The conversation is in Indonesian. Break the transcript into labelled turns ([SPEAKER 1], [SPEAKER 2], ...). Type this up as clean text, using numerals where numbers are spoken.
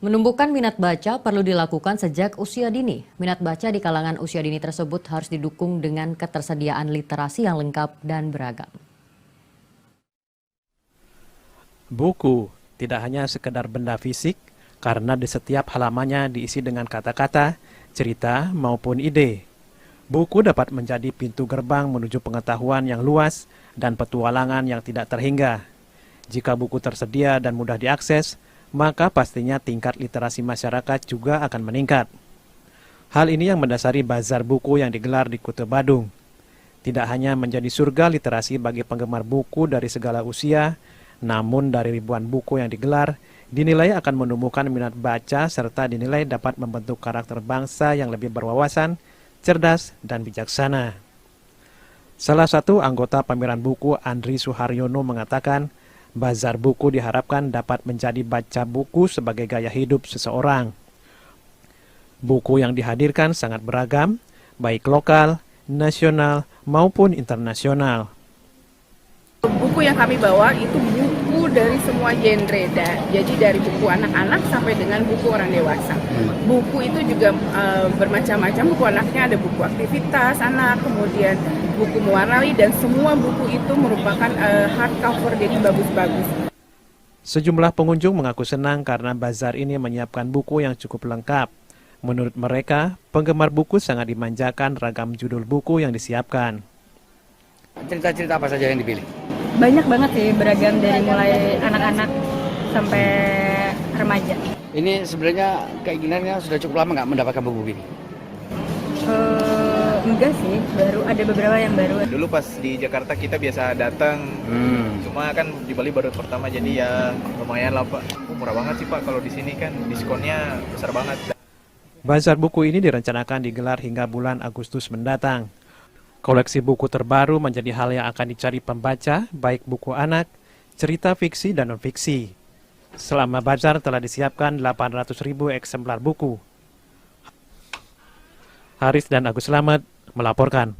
[SPEAKER 1] Menumbuhkan minat baca perlu dilakukan sejak usia dini. Minat baca di kalangan usia dini tersebut harus didukung dengan ketersediaan literasi yang lengkap dan beragam.
[SPEAKER 2] Buku tidak hanya sekedar benda fisik, karena di setiap halamannya diisi dengan kata-kata, cerita, maupun ide. Buku dapat menjadi pintu gerbang menuju pengetahuan yang luas dan petualangan yang tidak terhingga. Jika buku tersedia dan mudah diakses, maka pastinya tingkat literasi masyarakat juga akan meningkat. Hal ini yang mendasari bazar buku yang digelar di Kuta Badung. Tidak hanya menjadi surga literasi bagi penggemar buku dari segala usia, namun dari ribuan buku yang digelar, dinilai akan menumbuhkan minat baca serta dinilai dapat membentuk karakter bangsa yang lebih berwawasan, cerdas, dan bijaksana. Salah satu anggota pameran buku, Andri Suharyono, mengatakan, bazar buku diharapkan dapat menjadi baca buku sebagai gaya hidup seseorang. Buku yang dihadirkan sangat beragam, baik lokal, nasional, maupun internasional.
[SPEAKER 3] Buku yang kami bawa itu buku dari semua genre, jadi dari buku anak-anak sampai dengan buku orang dewasa. Buku itu juga bermacam-macam, buku anaknya ada buku aktivitas anak, kemudian buku mewarnai, dan semua buku itu merupakan hardcover, jadi bagus-bagus.
[SPEAKER 2] Sejumlah pengunjung mengaku senang karena bazar ini menyiapkan buku yang cukup lengkap. Menurut mereka, penggemar buku sangat dimanjakan ragam judul buku yang disiapkan.
[SPEAKER 4] Cerita-cerita apa saja yang dipilih?
[SPEAKER 5] Banyak banget sih, beragam dari mulai anak-anak sampai remaja.
[SPEAKER 4] Ini sebenarnya keinginannya sudah cukup lama nggak mendapatkan buku ini?
[SPEAKER 5] Enggak sih, baru ada beberapa yang baru.
[SPEAKER 6] Dulu pas di Jakarta kita biasa datang, cuma kan di Bali baru pertama, jadi ya lumayan lah Pak. Murah banget sih Pak, kalau di sini kan diskonnya besar banget.
[SPEAKER 2] Bazar buku ini direncanakan digelar hingga bulan Agustus mendatang. Koleksi buku terbaru menjadi hal yang akan dicari pembaca, baik buku anak, cerita fiksi dan non-fiksi. Selama bazar telah disiapkan 800.000 eksemplar buku. Haris dan Agus Slamet melaporkan.